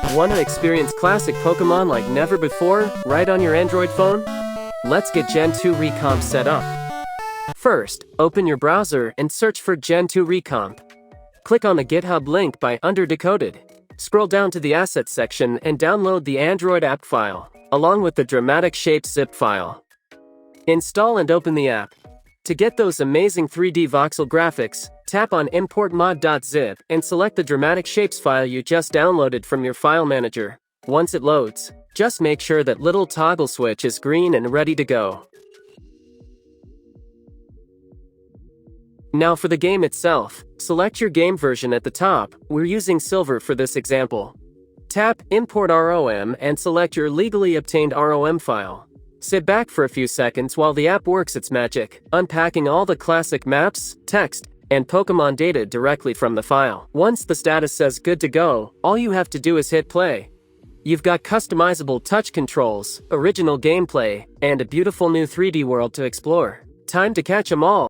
Want to experience classic Pokémon like never before, right on your Android phone? Let's get Gen2Recomp set up. First, open your browser and search for Gen2Recomp. Click on the GitHub link by Under Decoded. Scroll down to the Assets section and download the Android app file, along with the dramatic shaped zip file. Install and open the app. To get those amazing 3D voxel graphics, tap on Import mod.zip and select the dramatic shapes file you just downloaded from your file manager. Once it loads, just make sure that little toggle switch is green and ready to go. Now for the game itself, select your game version at the top. We're using Silver for this example. Tap Import ROM and select your legally obtained ROM file. Sit back for a few seconds while the app works its magic, unpacking all the classic maps, text, and Pokémon data directly from the file. Once the status says good to go, all you have to do is hit play. You've got customizable touch controls, original gameplay, and a beautiful new 3D world to explore. Time to catch 'em all.